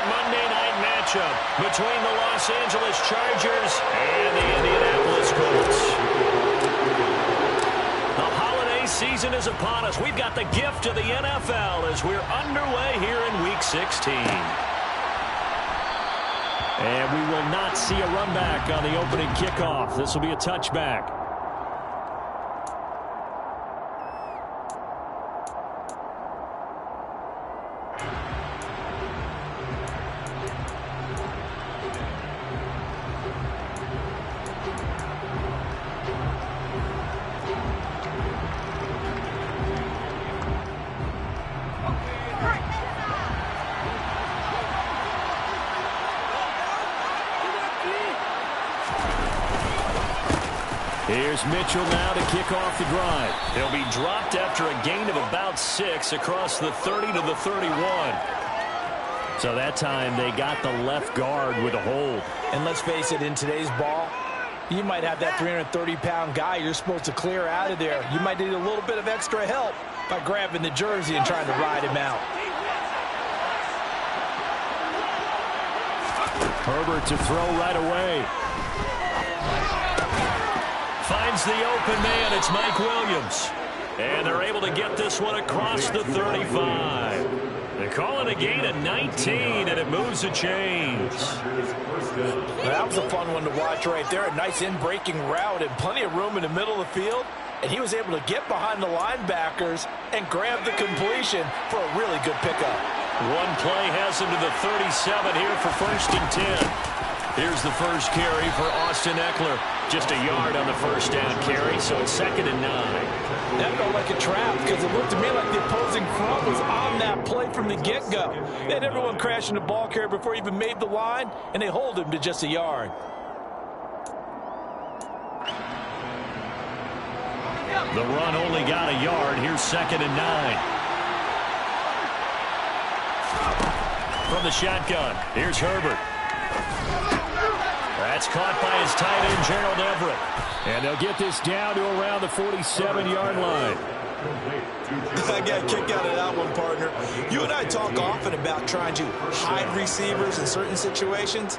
Monday night matchup between the Los Angeles Chargers and the Indianapolis Colts. The holiday season is upon us. We've got the gift of the NFL as we're underway here in Week 16. And we will not see a run back on the opening kickoff. This will be a touchback. Here's Mitchell now to kick off the drive. He'll be dropped after a gain of about 6 across the 30 to the 31. So that time they got the left guard with a hold. And let's face it, in today's ball, you might have that 330-pound guy you're supposed to clear out of there. You might need a little bit of extra help by grabbing the jersey and trying to ride him out. Herbert to throw right away. Finds the open man. It's Mike Williams. And they're able to get this one across the 35. They call it a gain of 19, and it moves the chains. That was a fun one to watch right there. A nice in-breaking route and plenty of room in the middle of the field. And he was able to get behind the linebackers and grab the completion for a really good pickup. One play has him to the 37 here for 1st and 10. Here's the first carry for Austin Ekeler. Just a yard on the first down carry, so it's 2nd and 9. That felt like a trap because it looked to me like the opposing front was on that play from the get-go. They had everyone crashing the ball carrier before he even made the line, and they hold him to just a yard. The run only got a yard. Here's 2nd and 9. From the shotgun, here's Herbert. That's caught by his tight end, Gerald Everett. And they'll get this down to around the 47-yard line. I got a kick out of that one, partner. You and I talk often about trying to hide receivers in certain situations,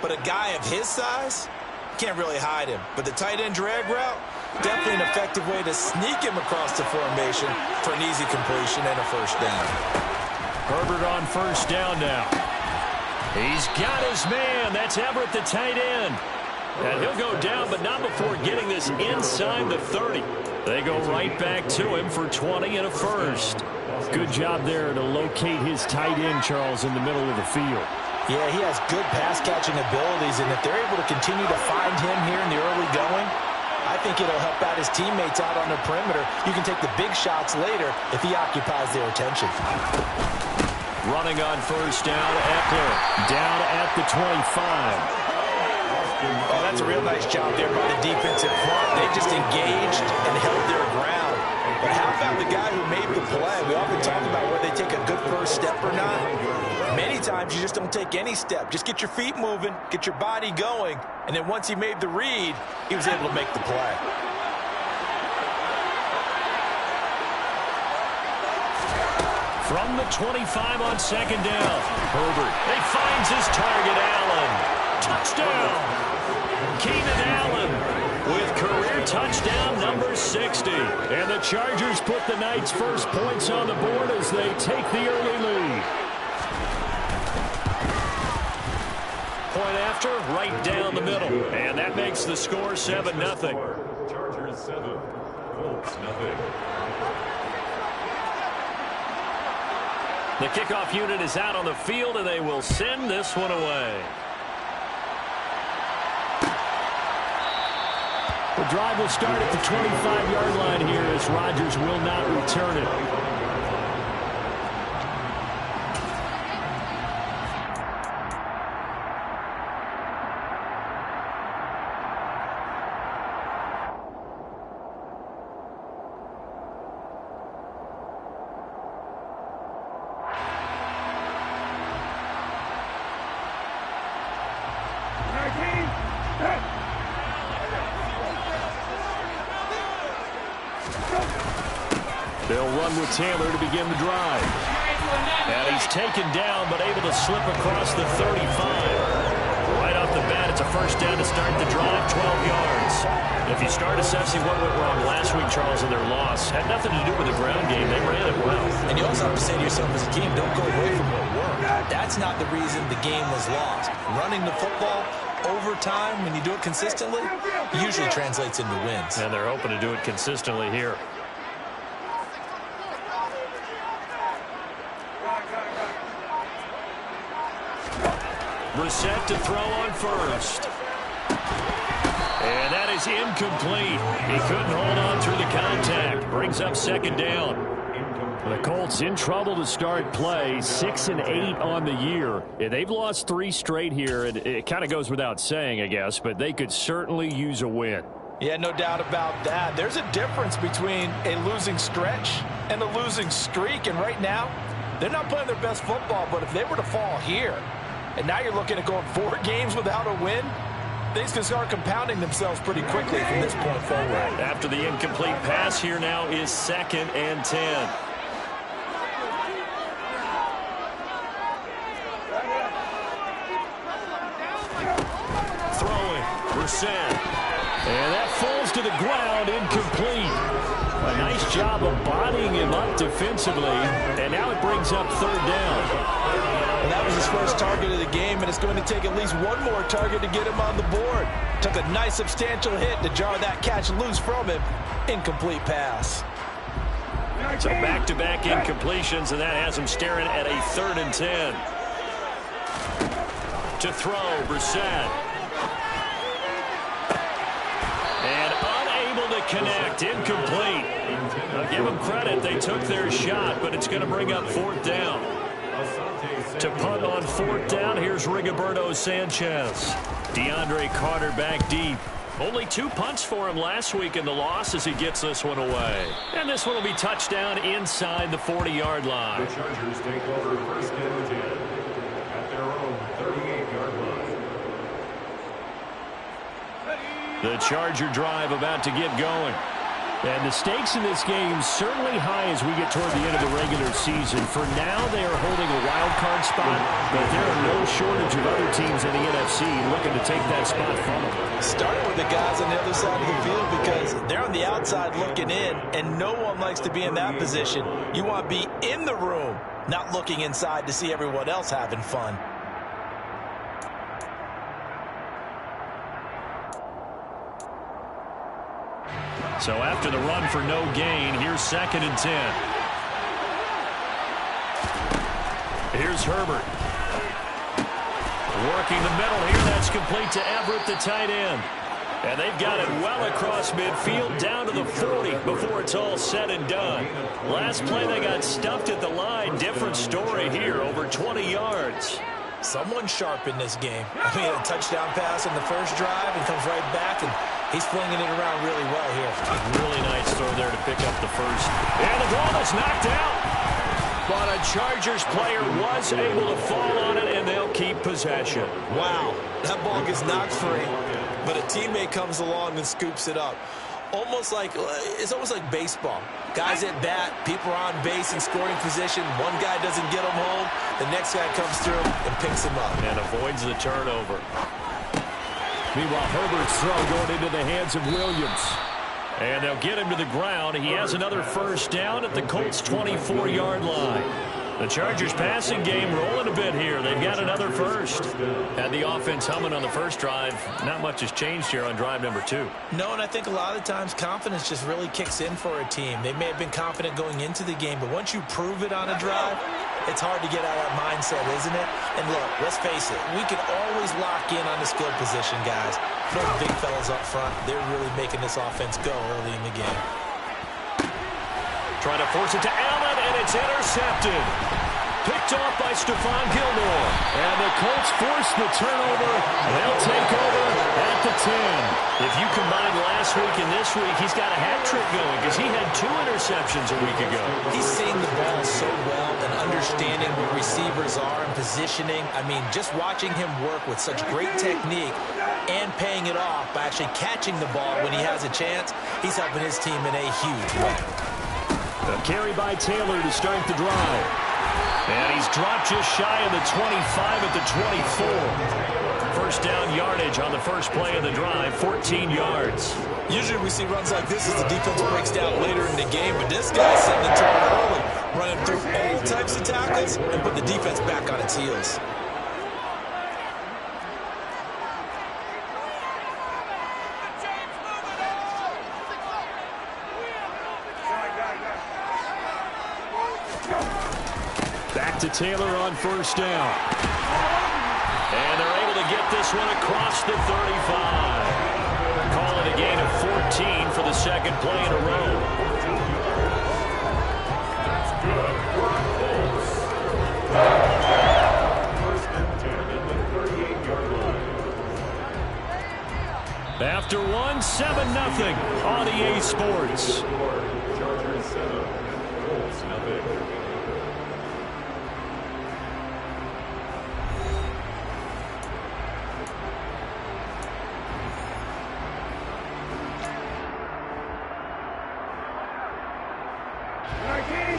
but a guy of his size can't really hide him. But the tight end drag route, definitely an effective way to sneak him across the formation for an easy completion and a first down. Herbert on 1st down now. He's got his man. That's Everett, the tight end. And he'll go down, but not before getting this inside the 30. They go right back to him for 20 and a first. Good job there to locate his tight end, Charles, in the middle of the field. Yeah, he has good pass-catching abilities, and if they're able to continue to find him here in the early going, I think it'll help out his teammates out on the perimeter. You can take the big shots later if he occupies their attention. Running on 1st down, Ekeler down at the 25. Oh, that's a real nice job there by the defensive front. They just engaged and held their ground. But how about the guy who made the play? We often talk about whether they take a good first step or not. Many times you just don't take any step. Just get your feet moving, get your body going, and then once he made the read, he was able to make the play. From the 25 on 2nd down, Herbert. He finds his target, Allen. Touchdown. Keenan Allen with career touchdown number 60. And the Chargers put the night's first points on the board as they take the early lead. Point after, right down the middle. And that makes the score 7-0. Chargers 7, Colts 0. The kickoff unit is out on the field, and they will send this one away. The drive will start at the 25-yard line here as Rodgers will not return it. They'll run with Taylor to begin the drive. And he's taken down, but able to slip across the 35. Right off the bat, it's a first down to start the drive, 12 yards. If you start assessing what went wrong last week, Charles, in their loss, had nothing to do with the ground game. They ran it well. And you also have to say to yourself as a team, don't go away from what worked. That's not the reason the game was lost. Running the football over time, when you do it consistently, usually translates into wins. And they're hoping to do it consistently here. Brissett to throw on first. And that is incomplete. He couldn't hold on through the contact. Brings up second down. The Colts in trouble to start play, 6-8 on the year. They've lost 3 straight here, and it kind of goes without saying, I guess, but they could certainly use a win. Yeah, no doubt about that. There's a difference between a losing stretch and a losing streak, and right now, they're not playing their best football, but if they were to fall here, and now you're looking at going 4 games without a win, things can start compounding themselves pretty quickly from this point forward. After the incomplete pass, here now is 2nd and 10. Brissett. And that falls to the ground, incomplete. A nice job of bodying him up defensively, and now it brings up 3rd down. And that was his first target of the game, and it's going to take at least one more target to get him on the board. Took a nice substantial hit to jar that catch loose from him. Incomplete pass. So back-to-back incompletions, and that has him staring at a 3rd and 10. To throw, Brissett. Connect, incomplete. I'll give them credit. They took their shot, but it's going to bring up 4th down. To punt on 4th down, here's Rigoberto Sanchez. DeAndre Carter back deep. Only 2 punts for him last week in the loss as he gets this one away. And this one will be touchdown inside the 40-yard line. The Chargers take over 1st and 10 at their own 38-yard line. The Charger drive about to get going. And the stakes in this game certainly high as we get toward the end of the regular season. For now, they are holding a wild card spot, but there are no shortage of other teams in the NFC looking to take that spot from them. Starting with the guys on the other side of the field because they're on the outside looking in, and no one likes to be in that position. You want to be in the room, not looking inside to see everyone else having fun. So after the run for no gain, here's 2nd and 10. Here's Herbert. Working the middle here. That's complete to Everett, the tight end. And they've got it well across midfield down to the 40 before it's all said and done. Last play, they got stumped at the line. Different story here, over 20 yards. Someone sharp in this game. I mean, a touchdown pass on the first drive and comes right back, and he's flinging it around really well here. Really nice throw there to pick up the first. And the ball is knocked out. But a Chargers player was able to fall on it, and they'll keep possession. Wow, that ball gets knocked free, but a teammate comes along and scoops it up. It's almost like baseball. Guys at bat, people are on base in scoring position. One guy doesn't get him home. The next guy comes through and picks him up. And avoids the turnover. Meanwhile, Herbert's throw going into the hands of Williams. And they'll get him to the ground. He has another first down at the Colts' 24-yard line. The Chargers passing game rolling a bit here. They've got another first. Had the offense humming on the first drive. Not much has changed here on drive number 2. No, and I think a lot of times confidence just really kicks in for a team. They may have been confident going into the game, but once you prove it on a drive, it's hard to get out of that mindset, isn't it? And look, let's face it, we can always lock in on the skill position, guys. Those big fellas up front, they're really making this offense go early in the game. Trying to force it to Allen, and it's intercepted. Picked off by Stephon Gilmore. And the Colts force the turnover. They'll take over at the 10. If you combine last week and this week, he's got a hat trick going because he had 2 interceptions a week ago. He's seeing the ball so well and understanding what receivers are and positioning. I mean, just watching him work with such great technique and paying it off by actually catching the ball when he has a chance, he's helping his team in a huge way. A carry by Taylor to start the drive. And he's dropped just shy of the 25 at the 24. First down yardage on the first play of the drive, 14 yards. Usually we see runs like this as the defense breaks down later in the game, but this guy's setting the tone early, running through all types of tackles and put the defense back on its heels. Back to Taylor on first down. And they're able to get this one across the 35. Call it a gain of 14 for the second play in a row. After one, 7-0 on EA Sports. Chargers 7, Colts 0.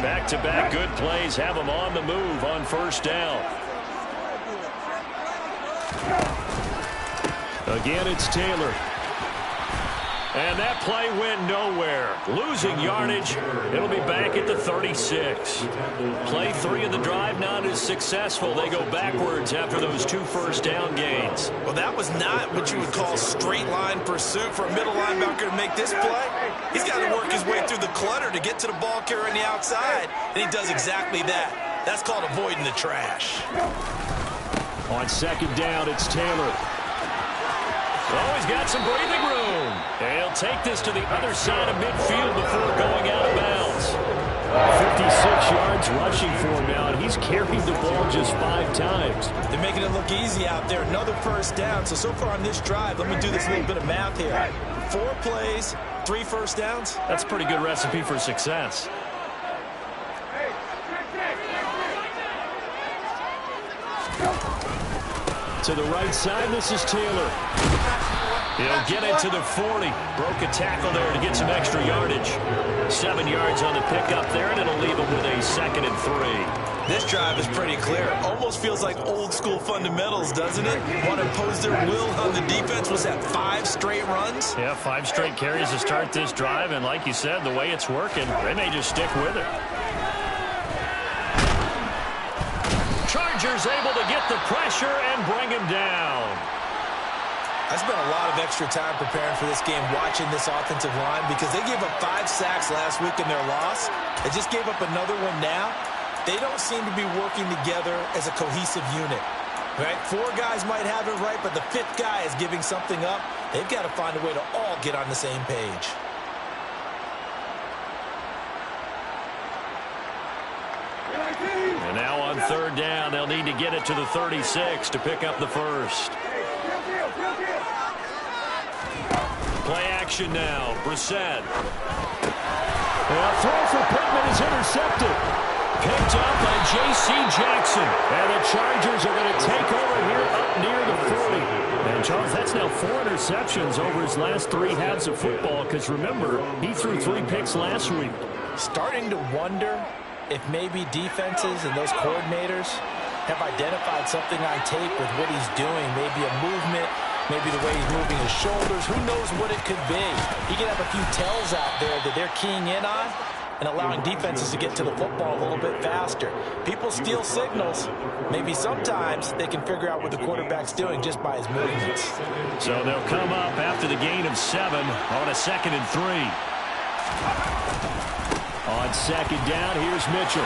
Back-to-back good plays have them on the move on first down. Again, it's Taylor. And that play went nowhere. Losing yardage. It'll be back at the 36. Play 3 of the drive not as successful. They go backwards after those 2 first down gains. Well, that was not what you would call straight line pursuit for a middle linebacker to make this play. He's got to work his way through the clutter to get to the ball carrier on the outside, and he does exactly that. That's called avoiding the trash. On second down, it's Taylor. Oh, he's got some breathing room. And he'll take this to the other side of midfield before going out of bounds. 56 yards rushing for him now, and he's carried the ball just 5 times. They're making it look easy out there. Another first down. So far on this drive, let me do this little bit of math here. 4 plays, 3 first downs. That's a pretty good recipe for success. To the right side, this is Taylor. He'll get it to the 40. Broke a tackle there to get some extra yardage. 7 yards on the pickup there, and it'll leave him with a 2nd and 3. This drive is pretty clear. Almost feels like old school fundamentals, doesn't it? Want to impose their will on the defense. Was that 5 straight runs? Yeah, 5 straight carries to start this drive, and like you said, the way it's working, they may just stick with it. Chargers able to get the pressure and bring him down. I spent a lot of extra time preparing for this game watching this offensive line because they gave up 5 sacks last week in their loss. They just gave up another one now. They don't seem to be working together as a cohesive unit. Right? 4 guys might have it right, but the 5th guy is giving something up. They've got to find a way to all get on the same page. And now on third down, they'll need to get it to the 36 to pick up the first. Play action now. Brissett. A throw for Pittman is intercepted. Picked up by J.C. Jackson. And the Chargers are going to take over here up near the 40. And, Charles, that's now 4 interceptions over his last 3 halves of football because, remember, he threw 3 picks last week. Starting to wonder if maybe defenses and those coordinators have identified something on tape with what he's doing. Maybe a movement, maybe the way he's moving his shoulders. Who knows what it could be? He could have a few tells out there that they're keying in on and allowing defenses to get to the football a little bit faster. People steal signals. Maybe sometimes they can figure out what the quarterback's doing just by his movements. So they'll come up after the gain of 7 on a 2nd and 3. On second down, here's Mitchell.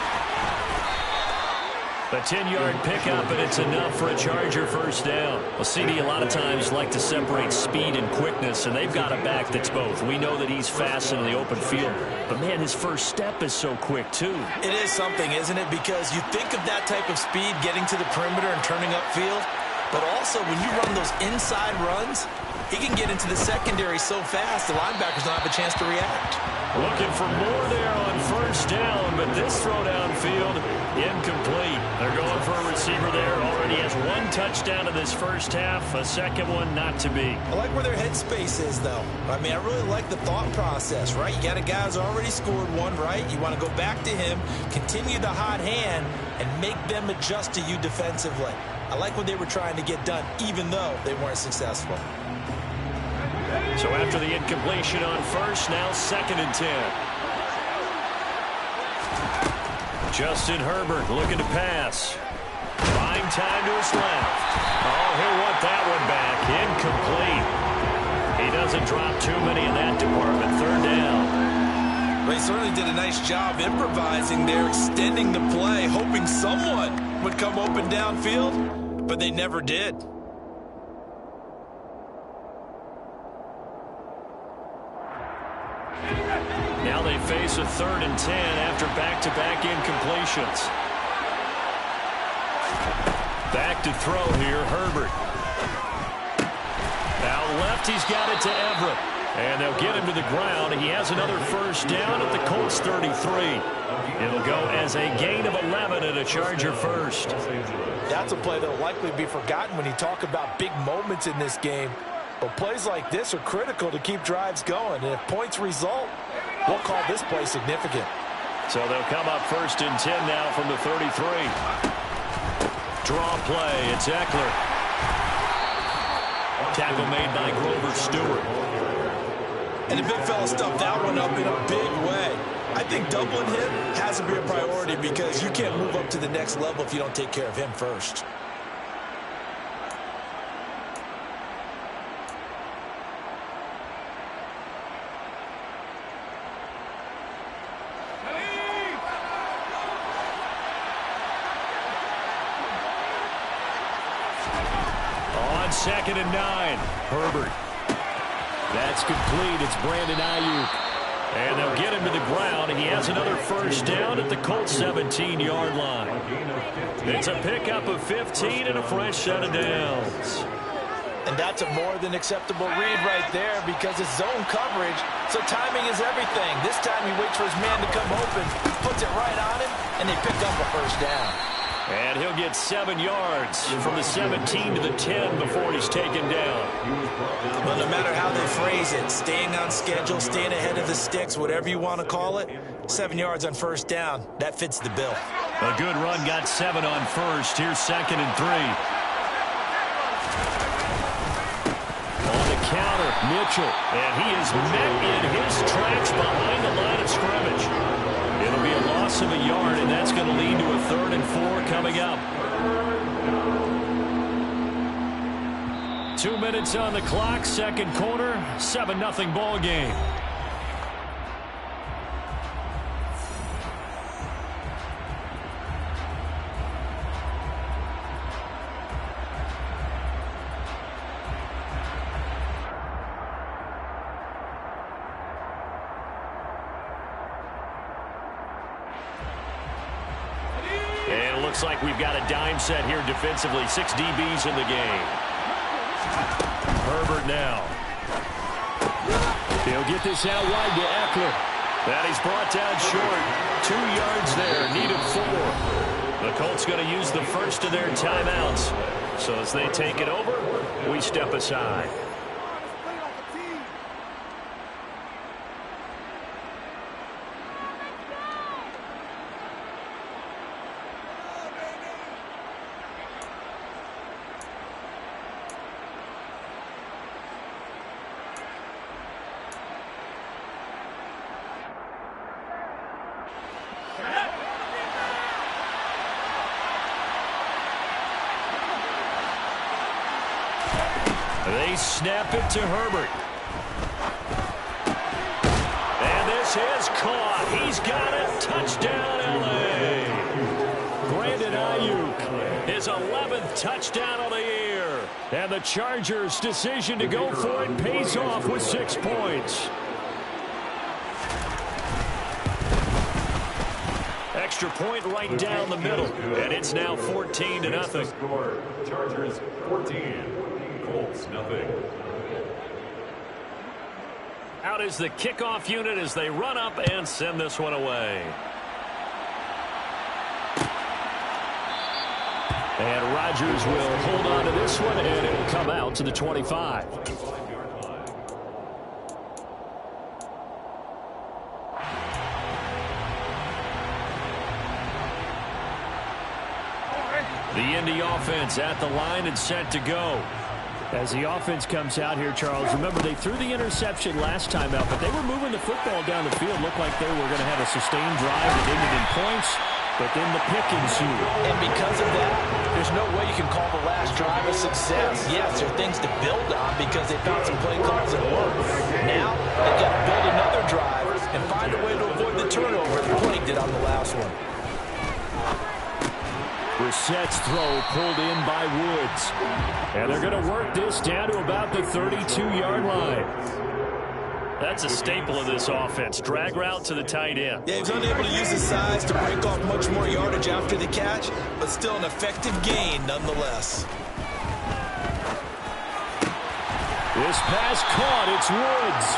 A 10-yard pickup, and it's enough for a Charger first down. Well, CD a lot of times like to separate speed and quickness, and they've got a back that's both. We know that he's fast in the open field, but, man, his first step is so quick, too. It is something, isn't it? Because you think of that type of speed getting to the perimeter and turning upfield, but also when you run those inside runs, He can get into the secondary so fast, the linebackers don't have a chance to react. Looking for more there on first down, but this throw downfield, incomplete. They're going for a receiver there. Already has one touchdown in this first half, a second one not to be. I like where their headspace is, though. I mean, I really like the thought process, right? You got a guy who's already scored one, right? You want to go back to him, continue the hot hand, and make them adjust to you defensively. I like what they were trying to get done, even though they weren't successful. So after the incompletion on first, now 2nd and 10. Justin Herbert looking to pass. Fine time to his left. Oh, he'll want that one back. Incomplete. He doesn't drop too many in that department. 3rd down. They certainly did a nice job improvising there, extending the play, hoping someone would come open downfield, but they never did. Now they face a 3rd and 10 after back-to-back incompletions. Back to throw here, Herbert. Now left, he's got it to Everett. And they'll get him to the ground. He has another first down at the Colts 33. It'll go as a gain of 11 and a Charger first. That's a play that will likely be forgotten when you talk about big moments in this game. But plays like this are critical to keep drives going. And if points result, we'll call this play significant. So they'll come up 1st and 10 now from the 33. Draw play. It's Eckler. Tackle made by Grover Stewart. And the big fella stuffed that one up in a big way. I think doubling him has to be a priority because you can't move up to the next level if you don't take care of him first. On 2nd and 9, Herbert. That's complete. It's Brandon Ayuk. And they'll get him to the ground. He has another first down at the Colts 17-yard line. It's a pickup of 15 and a fresh set of downs. And that's a more than acceptable read right there because it's zone coverage, so timing is everything. This time he waits for his man to come open, puts it right on him, and they pick up a first down. And he'll get 7 yards from the 17 to the 10 before he's taken down. Well, no matter how they phrase it, staying on schedule, staying ahead of the sticks, whatever you want to call it, 7 yards on first down, that fits the bill. A good run got 7 on first. Here's 2nd and 3. On the counter, Mitchell. And he is met in his tracks behind the line of scrimmage. It'll be a loss of a yard, and that's going to lead to a 3rd and 4 coming up. 2 minutes on the clock, second quarter, 7-0 ball game. And it looks like we've got a dime set here defensively. 6 DBs in the game. Herbert now. He'll get this out wide to Eckler. That he's brought down short. 2 yards there, needed 4. The Colts going to use the first of their timeouts. So as they take it over, we step aside. They snap it to Herbert. And this is caught. He's got it. Touchdown, L.A. Brandon Ayuk, his 11th touchdown of the year. And the Chargers' decision to go for it pays off with 6 points. Extra point right down the middle. And it's now 14-0. Chargers 14. Colts, nothing. Out is the kickoff unit as they run up and send this one away. And Rodgers will hold on to this one, and it will come out to the 25. The Indy offense at the line and set to go. As the offense comes out here, Charles, remember they threw the interception last time out, but they were moving the football down the field. Looked like they were going to have a sustained drive that ended in points, but then the pick ensued. And because of that, there's no way you can call the last drive a success. Yes, there are things to build on because they found some play calls that work. Now, they've got to build another drive and find a way to avoid the turnover the play did on the last one. Brissett's throw pulled in by Woods. And they're going to work this down to about the 32-yard line. That's a staple of this offense. Drag route to the tight end. Yeah, he's unable to use his size to break off much more yardage after the catch, but still an effective gain nonetheless. This pass caught. It's Woods.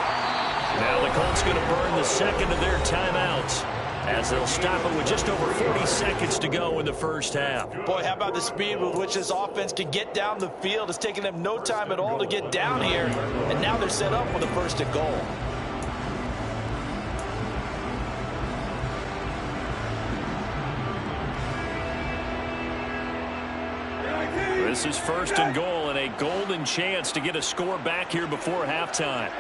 Now the Colts going to burn the second of their timeouts, as they'll stop it with just over 40 seconds to go in the first half. Boy, how about the speed with which this offense can get down the field? It's taken them no time at all to get down here, and now they're set up with a first and goal. This is first and goal, and a golden chance to get a score back here before halftime.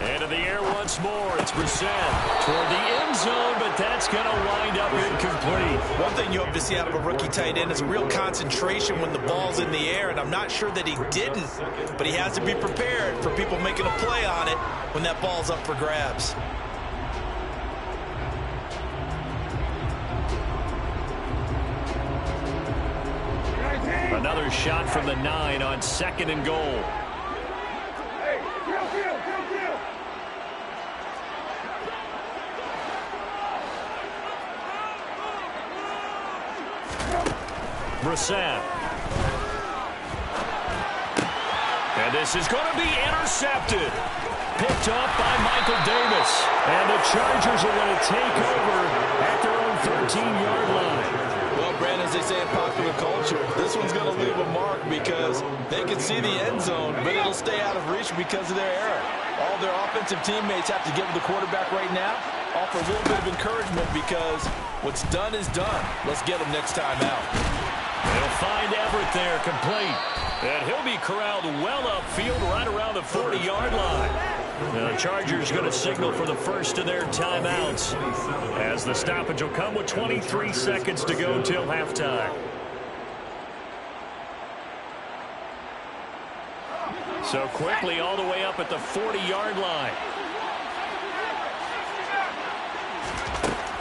Into the air once more. It's Brissett toward the end zone, but that's going to wind up incomplete. One thing you hope to see out of a rookie tight end is a real concentration when the ball's in the air, and I'm not sure that he didn't, but he has to be prepared for people making a play on it when that ball's up for grabs. Another shot from the 9 on second and goal. Brissett. And this is going to be intercepted. Picked up by Michael Davis. And the Chargers are going to take over at their own 13-yard line. Well, Brandon, as they say in popular culture, this one's going to leave a mark because they can see the end zone, but it'll stay out of reach because of their error. All their offensive teammates have to give the quarterback right now, offer a little bit of encouragement because what's done is done. Let's get them next time out. They'll find Everett there, complete. And he'll be corralled well upfield right around the 40-yard line. The Chargers going to signal for the first of their timeouts, as the stoppage will come with 23 seconds to go till halftime. So quickly all the way up at the 40-yard line.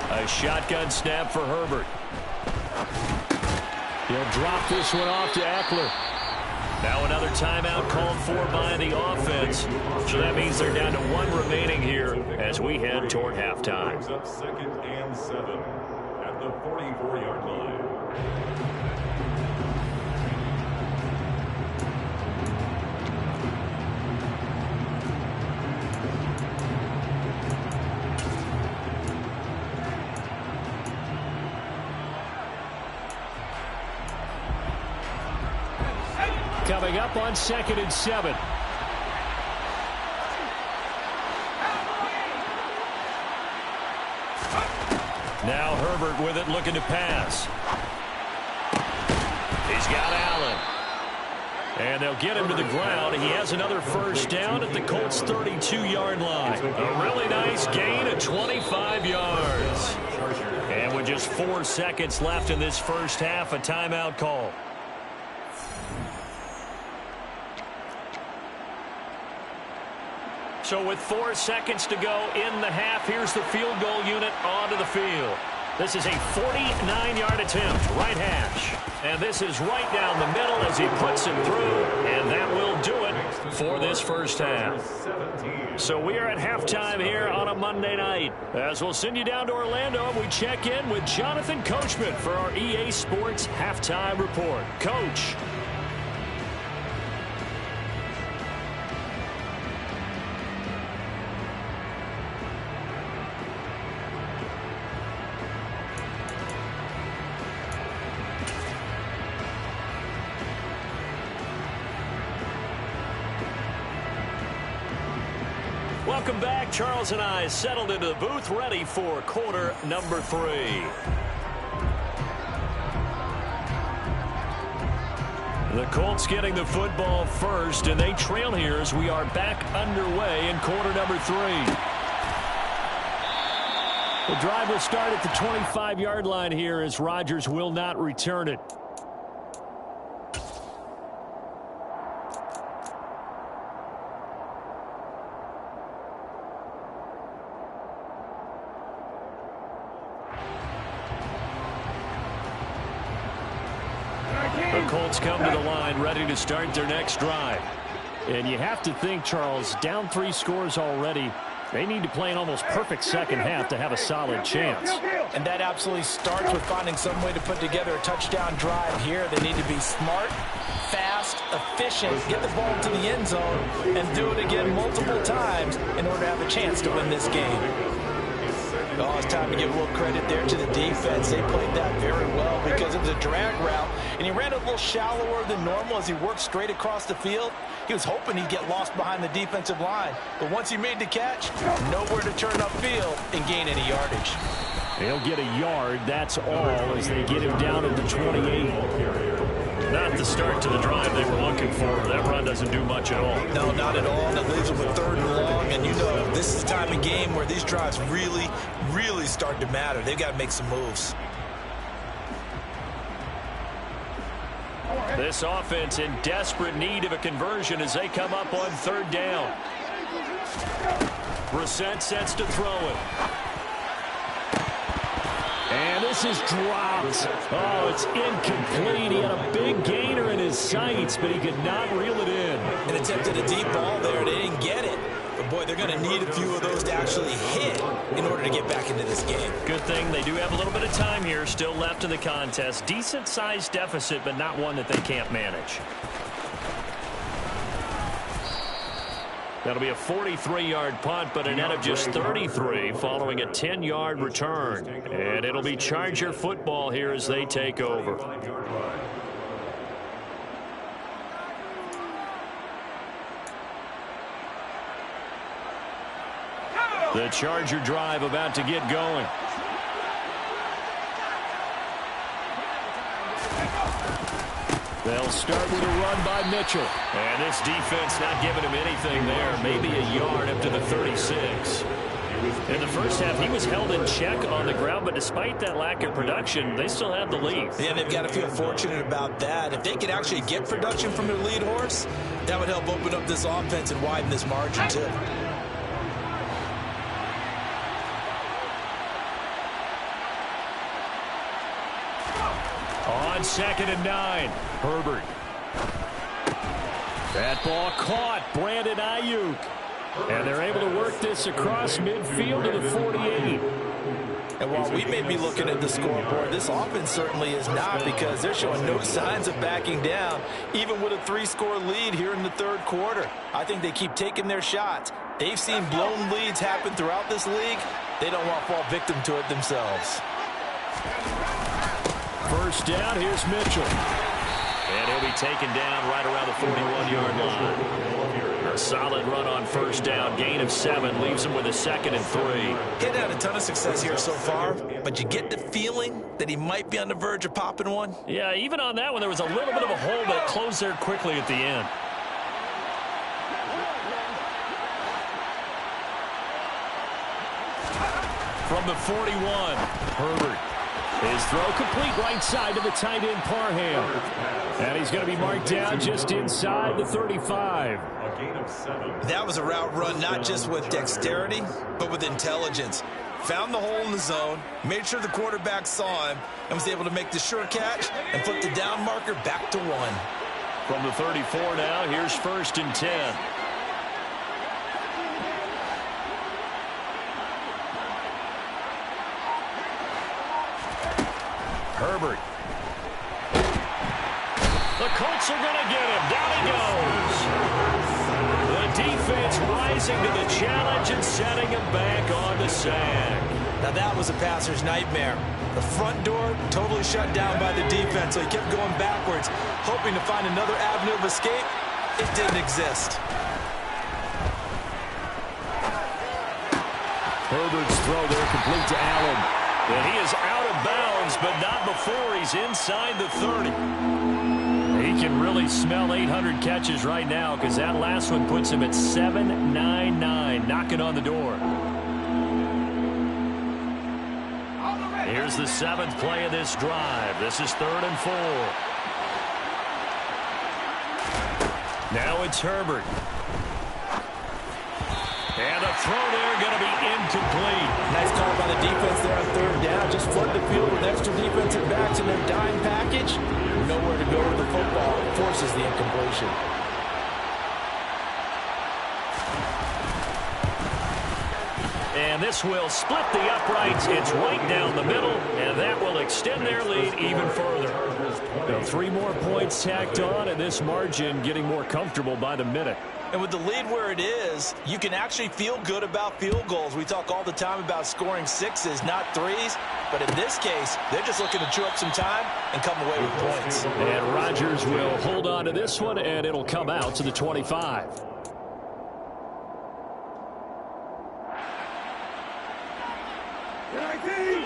A shotgun snap for Herbert. He'll drop this one off to Eckler. Now another timeout called for by the offense. So that means they're down to 1 remaining here as we head toward halftime. Brings up 2nd and 7 at the 44-yard line. Coming up on 2nd and 7. Now Herbert with it, looking to pass. He's got Allen. And they'll get him to the ground. He has another first down at the Colts' 32-yard line. A really nice gain of 25 yards. And with just 4 seconds left in this first half, a timeout call. So with 4 seconds to go in the half, here's the field goal unit onto the field. This is a 49-yard attempt, right hash. And this is right down the middle as he puts it through, and that will do it for this first half. So we are at halftime here on a Monday night. As we'll send you down to Orlando, we check in with Jonathan Coachman for our EA Sports Halftime Report. Coach. Welcome back. Charles and I settled into the booth, ready for quarter number 3. The Colts getting the football first, and they trail here as we are back underway in quarter number 3. The drive will start at the 25-yard line here as Rodgers will not return it. The Colts come to the line ready to start their next drive. And you have to think, Charles, down 3 scores already. They need to play an almost perfect second half to have a solid chance. And that absolutely starts with finding some way to put together a touchdown drive here. They need to be smart, fast, efficient, get the ball to the end zone, and do it again multiple times in order to have a chance to win this game. Oh, it's time to give a little credit there to the defense. They played that very well because it was a drag route, and he ran a little shallower than normal as he worked straight across the field. He was hoping he'd get lost behind the defensive line, but once he made the catch, nowhere to turn upfield and gain any yardage. He'll get a yard, that's all, as they get him down at the 28. Not the start to the drive they were looking for. That run doesn't do much at all. No, not at all. That leaves them with 3rd and long, and you know this is the time of game where these drives really, really start to matter. They've got to make some moves. This offense in desperate need of a conversion as they come up on 3rd down. Brissett sets to throw it. And this is dropped. Oh, it's incomplete. He had a big gainer in his sights, but he could not reel it in. And attempted a deep ball there. They didn't get it. But, boy, they're going to need a few of those to actually hit in order to get back into this game. Good thing they do have a little bit of time here still left in the contest. Decent-sized deficit, but not one that they can't manage. That'll be a 43-yard punt, but a net of just 33 following a 10-yard return. And it'll be Charger football here as they take over. The Charger drive about to get going. They'll start with a run by Mitchell. And this defense not giving him anything there. Maybe a yard up to the 36. In the first half, he was held in check on the ground, but despite that lack of production, they still have the lead. Yeah, they've got to feel fortunate about that. If they could actually get production from their lead horse, that would help open up this offense and widen this margin, too. On 2nd and 9, Herbert. That ball caught, Brandon Ayuk. And they're able to work this across midfield to the 48. And while we may be looking at the scoreboard, this offense certainly is not, because they're showing no signs of backing down, even with a 3-score lead here in the 3rd quarter. I think they keep taking their shots. They've seen blown leads happen throughout this league. They don't want to fall victim to it themselves. First down, here's Mitchell. And he'll be taken down right around the 41-yard line. A solid run on first down. Gain of 7 leaves him with a 2nd and 3. He's had a ton of success here so far, but you get the feeling that he might be on the verge of popping one. Yeah, even on that one, there was a little bit of a hole, but it closed there quickly at the end. From the 41, Herbert. His throw complete right side to the tight end Parham. And he's going to be marked down just inside the 35. That was a route run not just with dexterity, but with intelligence. Found the hole in the zone, made sure the quarterback saw him, and was able to make the sure catch and put the down marker back to 1. From the 34 now, here's 1st and 10. Herbert. The Colts are going to get him. Down he goes. The defense rising to the challenge and setting him back on the sack. Now that was a passer's nightmare. The front door totally shut down by the defense, so he kept going backwards, hoping to find another avenue of escape. It didn't exist. Herbert's throw there complete to Allen. And he is out of bounds, but not before he's inside the 30. He can really smell 800 catches right now because that last one puts him at 799, knocking on the door. Here's the 7th play of this drive. This is 3rd and 4. Now it's Herbert. And the throw there going to be incomplete. Nice call by the defense there on 3rd down. Just flood the field with extra defensive backs in their dime package. Nowhere to go with the football. Forces the incompletion. And this will split the uprights. It's right down the middle, and that will extend their lead even further. Now 3 more points tacked on, and this margin getting more comfortable by the minute. And with the lead where it is, you can actually feel good about field goals. We talk all the time about scoring 6s, not 3s. But in this case, they're just looking to chew up some time and come away with points. And Rodgers will hold on to this one, and it'll come out to the 25.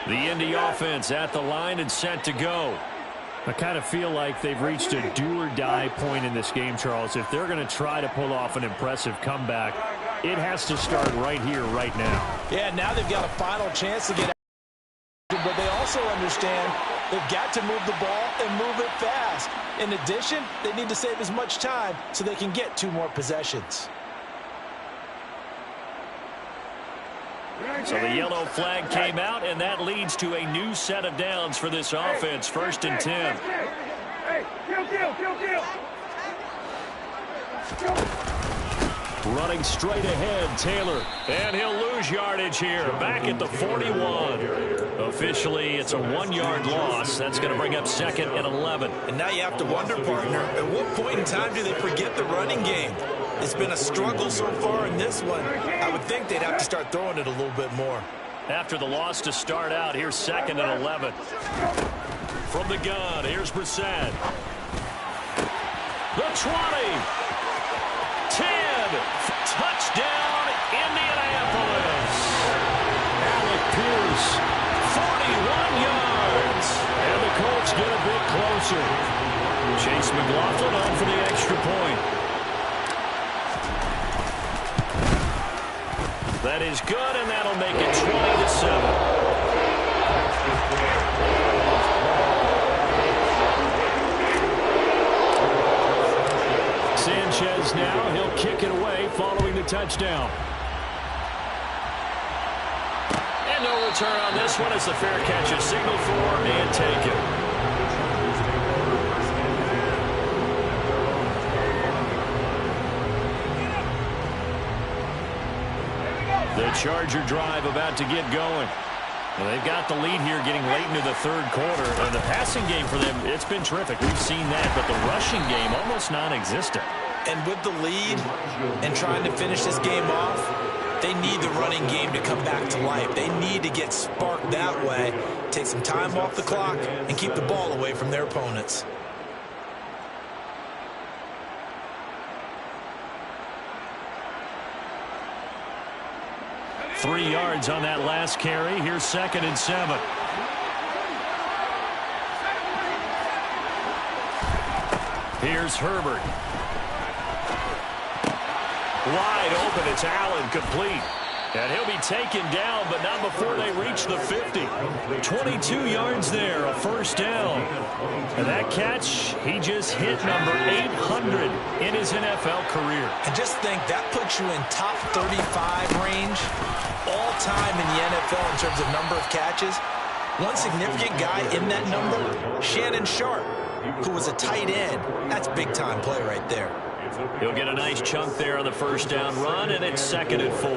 The Indy offense at the line and set to go. I kind of feel like they've reached a do-or-die point in this game, Charles. If they're going to try to pull off an impressive comeback, it has to start right here, right now. Yeah, now they've got a final chance to get out. But they also understand they've got to move the ball and move it fast. In addition, they need to save as much time so they can get 2 more possessions. So the yellow flag came out, and that leads to a new set of downs for this offense. 1st and 10. Running straight ahead, Taylor. And he'll lose yardage here. Back at the 41. Officially, it's a 1-yard loss. That's going to bring up 2nd and 11. And now you have to wonder, partner, at what point in time do they forget the running game? It's been a struggle so far in this one. I would think they'd have to start throwing it a little bit more. After the loss to start out, here's 2nd and 11. From the gun, here's Brissett. The 20. 10. Touchdown, Indianapolis. Alec Pierce, 41 yards. And the Colts get a bit closer. Chase McLaughlin on for the extra point. That is good, and that'll make it 20-7. Sanchez now, he'll kick it away following the touchdown. And no return on this one as the fair catch is signaled for and taken. The Charger drive about to get going. Well, they've got the lead here getting late into the 3rd quarter. And the passing game for them, it's been terrific. We've seen that, but the rushing game almost non-existent. And with the lead and trying to finish this game off, they need the running game to come back to life. They need to get sparked that way, take some time off the clock, and keep the ball away from their opponents. Three yards on that last carry. Here's 2nd and 7. Here's Herbert. Wide open. It's Allen, complete. And he'll be taken down, but not before they reach the 50. 22 yards there, a 1st down. And that catch, he just hit number 800 in his NFL career. And just think, that puts you in top 35 range all time in the NFL in terms of number of catches. One significant guy in that number, Shannon Sharpe. who was a tight end. That's big-time play right there. He'll get a nice chunk there on the first down run, and it's 2nd and 4.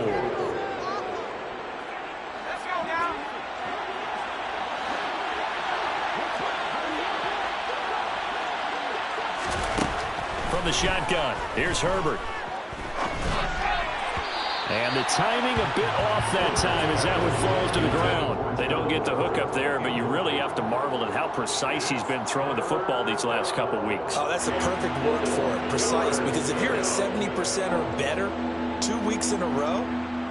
From the shotgun, here's Herbert. And the timing a bit off that time as that one falls to the ground. They don't get the hook up there, but you really have to marvel at how precise he's been throwing the football these last couple weeks. Oh, that's a perfect word for it, precise, because if you're at 70% or better 2 weeks in a row,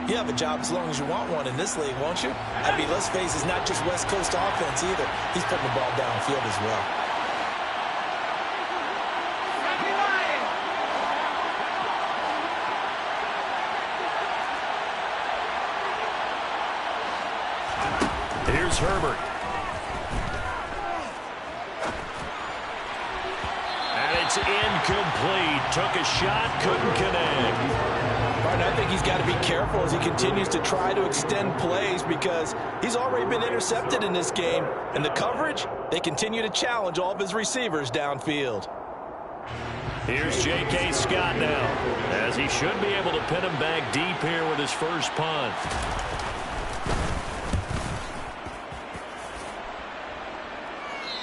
you have a job as long as you want one in this league, won't you? I mean, let's face it, it's not just West Coast offense either. He's putting the ball downfield as well. Here's Herbert. And it's incomplete. Took a shot, couldn't connect. Martin, I think he's got to be careful as he continues to try to extend plays because he's already been intercepted in this game. And the coverage, they continue to challenge all of his receivers downfield. Here's J.K. Scott now, as he should be able to pin him back deep here with his first punt.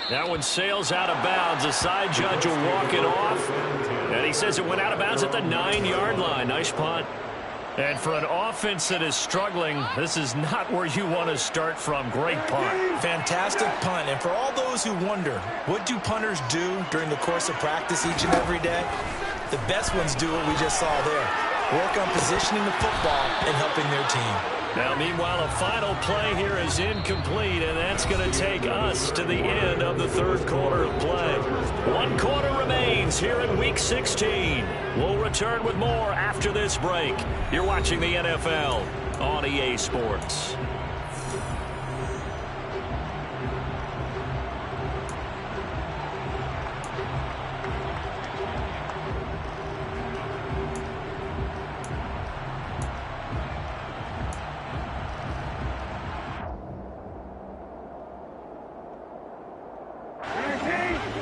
That one sails out of bounds. The side judge will walk it off. And he says it went out of bounds at the 9-yard line. Nice punt. And for an offense that is struggling, this is not where you want to start from. Great punt. Fantastic punt. And for all those who wonder, what do punters do during the course of practice each and every day? The best ones do what we just saw there. Work on positioning the football and helping their team. Now, meanwhile, a final play here is incomplete, and that's going to take us to the end of the third quarter of play. 1 quarter remains here in Week 16. We'll return with more after this break. You're watching the NFL on EA Sports.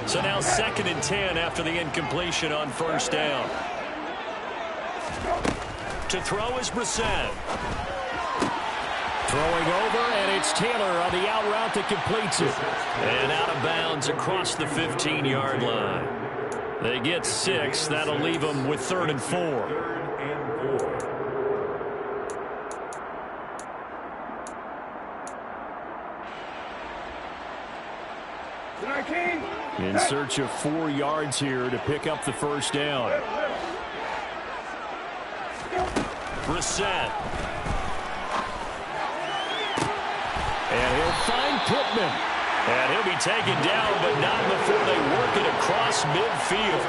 So now 2nd and 10 after the incompletion on first down. To throw is Brissett. Throwing over, and it's Taylor on the out route that completes it. And out of bounds across the 15-yard line. They get 6. That'll leave them with 3rd and 4. In search of 4 yards here to pick up the first down. Brissett. And he'll find Pittman. And he'll be taken down, but not before they work it across midfield.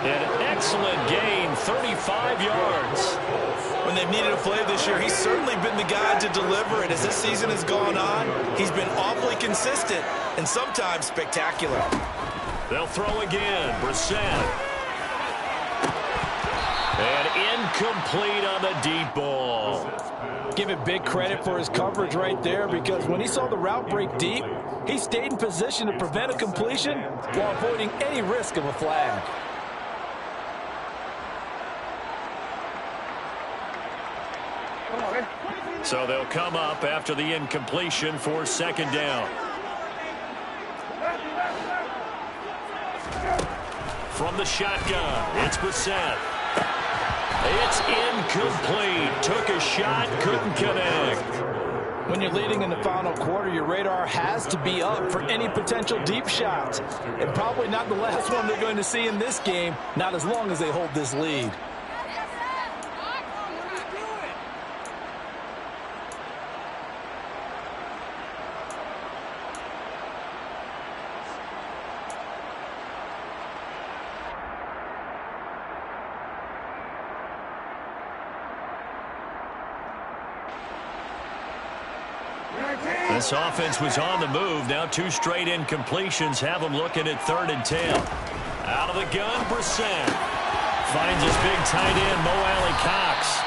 An excellent gain, 35 yards. When they've needed a play this year, he's certainly been the guy to deliver it. As this season has gone on, he's been awfully consistent and sometimes spectacular. They'll throw again. Brissett. And incomplete on the deep ball. Give it big credit for his coverage right there because when he saw the route break deep, he stayed in position to prevent a completion while avoiding any risk of a flag. So they'll come up after the incompletion for 2nd down. From the shotgun, it's Brissett. It's incomplete. Took a shot, couldn't connect. When you're leading in the final quarter, your radar has to be up for any potential deep shots. And probably not the last one they're going to see in this game, not as long as they hold this lead. This offense was on the move. Now 2 straight incompletions have them looking at 3rd and 10. Out of the gun, Brissett. Finds his big tight end, Mo Alley-Cox.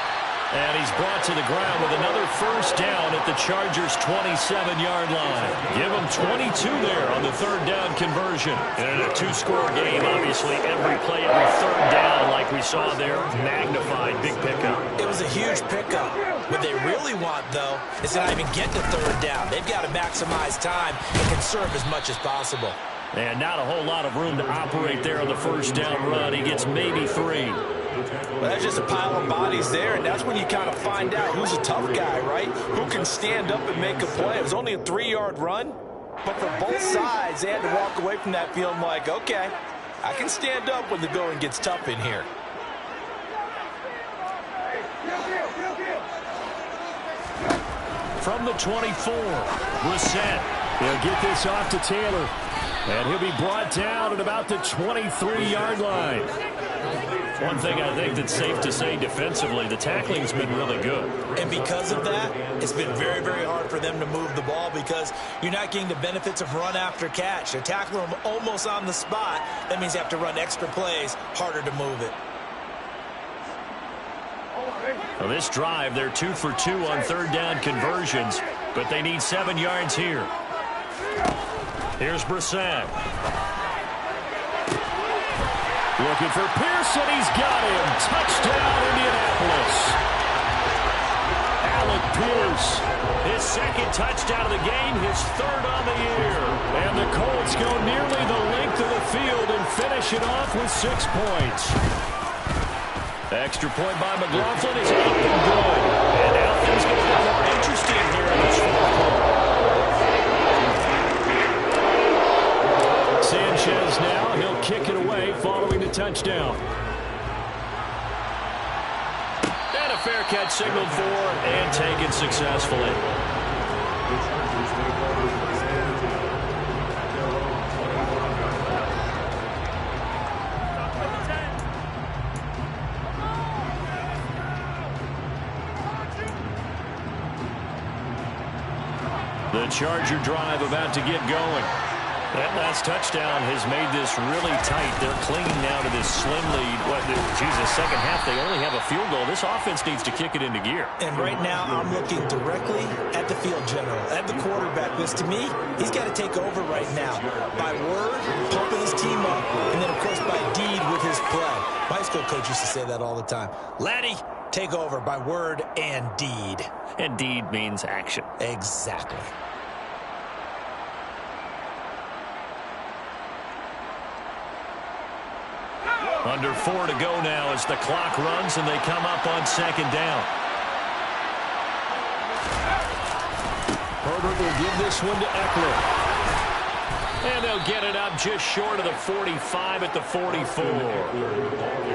And he's brought to the ground with another first down at the Chargers' 27-yard line. Give them 22 there on the third down conversion. And in a two-score game, obviously every play, every third down, like we saw there, magnified, big pickup. It was a huge pickup. What they really want, though, is to not even get to third down. They've got to maximize time and conserve as much as possible. And not a whole lot of room to operate there on the first down run. He gets maybe 3. Well, that's just a pile of bodies there, and that's when you kind of find out who's a tough guy, right? Who can stand up and make a play. It was only a 3-yard run, but for both sides, they had to walk away from that field like, okay, I can stand up when the going gets tough in here. From the 24, Brissett. He'll get this off to Taylor. And he'll be brought down at about the 23-yard line. One thing I think that's safe to say defensively, the tackling's been really good. And because of that, it's been very, very hard for them to move the ball because you're not getting the benefits of run after catch. They're tackling them almost on the spot. That means they have to run extra plays, harder to move it. Well, this drive, they're 2 for 2 on third down conversions, but they need 7 yards here. Here's Brissett. Looking for Pearson. He's got him. Touchdown, Indianapolis. Alec Pierce. His second touchdown of the game, his third on the year. And the Colts go nearly the length of the field and finish it off with 6 points. Extra point by McLaughlin is up and good. And now things get a bit more interesting here in this fourth quarter. Sanchez now, he'll kick it away following the touchdown. And a fair catch signaled for and taken successfully. The Charger drive about to get going. That last touchdown has made this really tight. They're clinging now to this slim lead. The second half, they only have a field goal. This offense needs to kick it into gear. And right now, I'm looking directly at the field general, at the quarterback, because to me, he's got to take over right now. By word, pumping his team up, and then, of course, by deed with his play. My high school coach used to say that all the time. Laddie, take over by word and deed. And deed means action. Exactly. Under 4 to go now as the clock runs and they come up on second down. Herbert will give this one to Eckler. And they'll get it up just short of the 45 at the 44.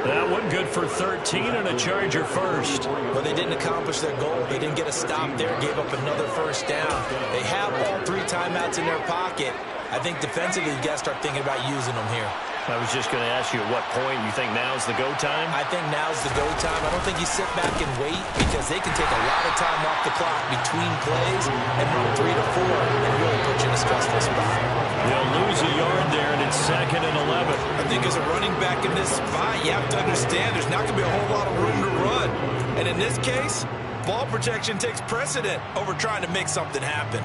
That one good for 13 and a Charger first. Well, they didn't accomplish their goal. They didn't get a stop there, gave up another first down. They have all 3 timeouts in their pocket. I think defensively, you got to start thinking about using them here. I was just going to ask you at what point you think now's the go time? I think now's the go time. I don't think you sit back and wait because they can take a lot of time off the clock between plays and run 3 to 4 and really put you in a stressful spot. They'll lose a yard there, and it's 2nd and 11. I think as a running back in this spot, you have to understand there's not going to be a whole lot of room to run. And in this case, ball protection takes precedent over trying to make something happen.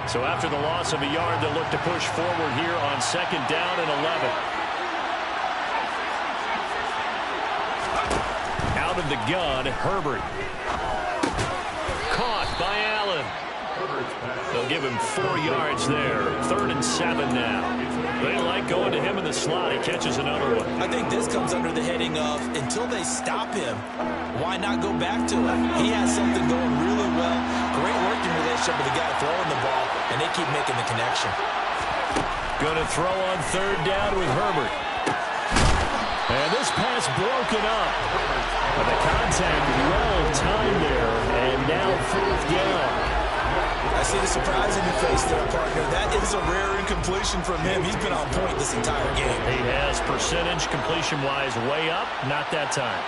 So after the loss of a yard, they'll look to push forward here on 2nd down and 11. Out of the gun, Herbert. Caught by Allen. They'll give him 4 yards there. 3rd and 7 now. They like going to him in the slot. He catches another one. I think this comes under the heading of until they stop him, why not go back to him? He has something going really well. Great working relationship with the guy throwing the ball, and they keep making the connection. Going to throw on 3rd down with Herbert. And this pass broken up. But the contact well timed there, and now 4th down. I see the surprise in your face there, partner. That is a rare incompletion from him. He's been on point this entire game. He has percentage completion-wise way up, not that time.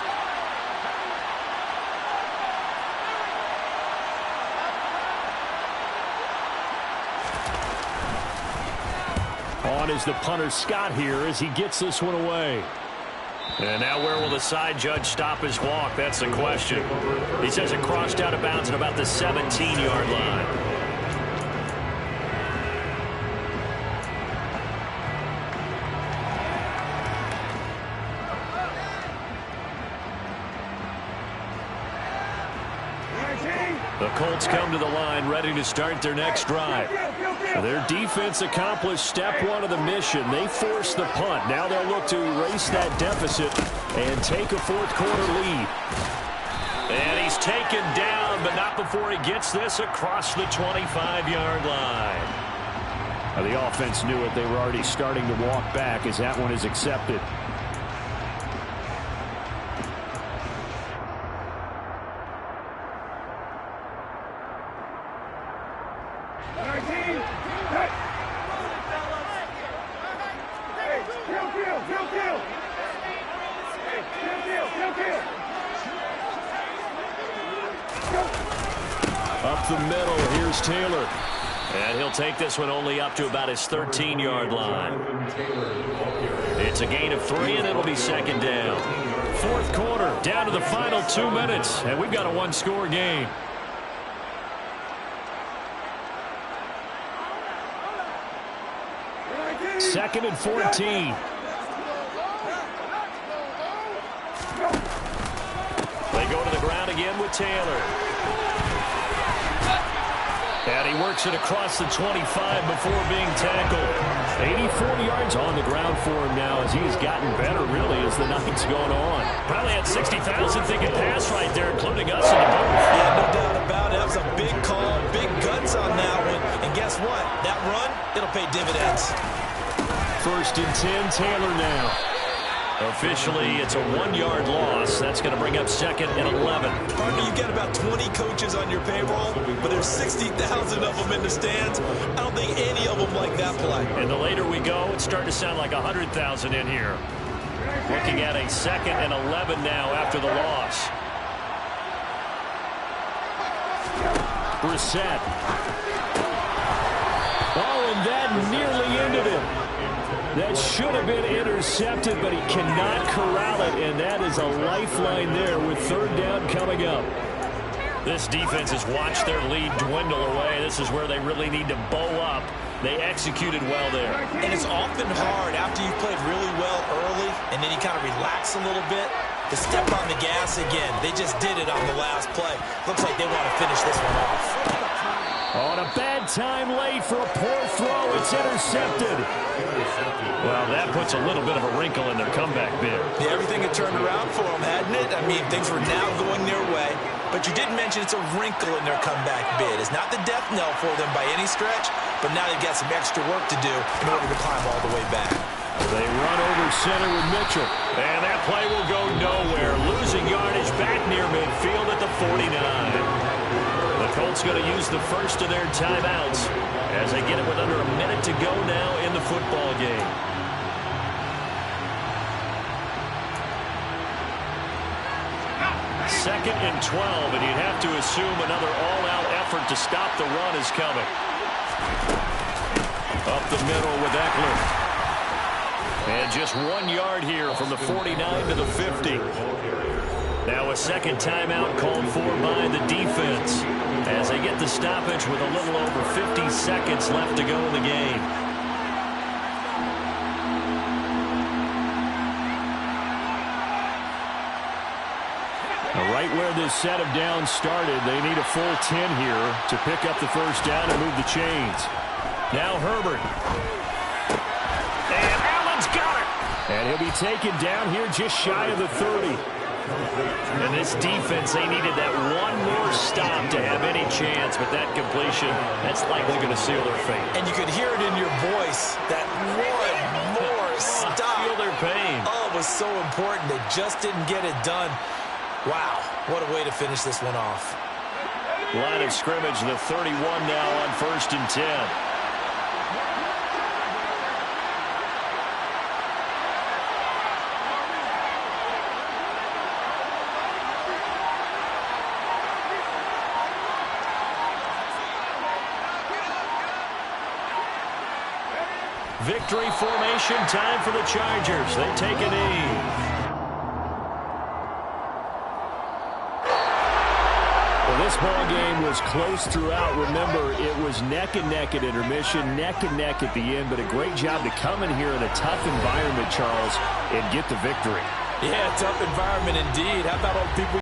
On on is the punter Scott here as he gets this one away. And now where will the side judge stop his walk? That's the question. He says it crossed out of bounds at about the 17-yard line. The Colts come to the line ready to start their next drive. Their defense accomplished step one of the mission. They forced the punt. Now they'll look to erase that deficit and take a fourth-quarter lead. And he's taken down, but not before he gets this across the 25-yard line. Now, the offense knew it. They were already starting to walk back as that one is accepted. Up the middle, here's Taylor. And he'll take this one only up to about his 13-yard line. It's a gain of 3, and it'll be second down. Fourth quarter, down to the final 2 minutes, and we've got a one-score game. Second and 14. They go to the ground again with Taylor. And he works it across the 25 before being tackled. 84 yards on the ground for him now as he's gotten better, really, as the night's going on. Probably had 60,000 thinking pass right there, including us in the booth. Yeah, no doubt about it. That was a big call, big guts on that one. And guess what? That run, it'll pay dividends. First and 10, Taylor now. Officially, it's a 1-yard loss. That's going to bring up second and 11. Partner, you get about 20 coaches on your payroll, but there's 60,000 of them in the stands. I don't think any of them like that play. And the later we go, it's starting to sound like 100,000 in here. Looking at a second and 11 now after the loss. Brissett. Oh, and that nearly ended it. That should have been intercepted, but he cannot corral it, and that is a lifeline there with third down coming up. This defense has watched their lead dwindle away. This is where they really need to bow up. They executed well there. And it's often hard after you've played really well early, and then you kind of relax a little bit, to step on the gas again. They just did it on the last play. Looks like they want to finish this one off. On a bad time late for a poor throw. It's intercepted. Well, that puts a little bit of a wrinkle in their comeback bid. Yeah, everything had turned around for them, hadn't it? I mean, things were now going their way. But you did mention it's a wrinkle in their comeback bid. It's not the death knell for them by any stretch, but now they've got some extra work to do in order to climb all the way back. They run over center with Mitchell. And that play will go nowhere. Losing yardage back near midfield at the 49. The Colts going to use the first of their timeouts as they get it with under a minute to go now in the football game. Second and 12, and you'd have to assume another all-out effort to stop the run is coming. Up the middle with Eckler. And just 1 yard here from the 49 to the 50. Now a second timeout called for by the defense as they get the stoppage with a little over 50 seconds left to go in the game. Now right where this set of downs started, they need a full 10 here to pick up the first down and move the chains. Now Herbert. And Allen's got it. And he'll be taken down here just shy of the 30. And this defense, they needed that one more stop to have any chance, but that completion, that's likely going to seal their fate. And you could hear it in your voice, that one more stop. Feel their pain. Oh, it was so important. They just didn't get it done. Wow, what a way to finish this one off. Line of scrimmage, the 31 now on first and 10. Victory formation time for the Chargers. They take a knee. Well, this ball game was close throughout. Remember, it was neck and neck at intermission, neck and neck at the end, but a great job to come in here in a tough environment, Charles, and get the victory. Yeah, tough environment indeed. How about all the people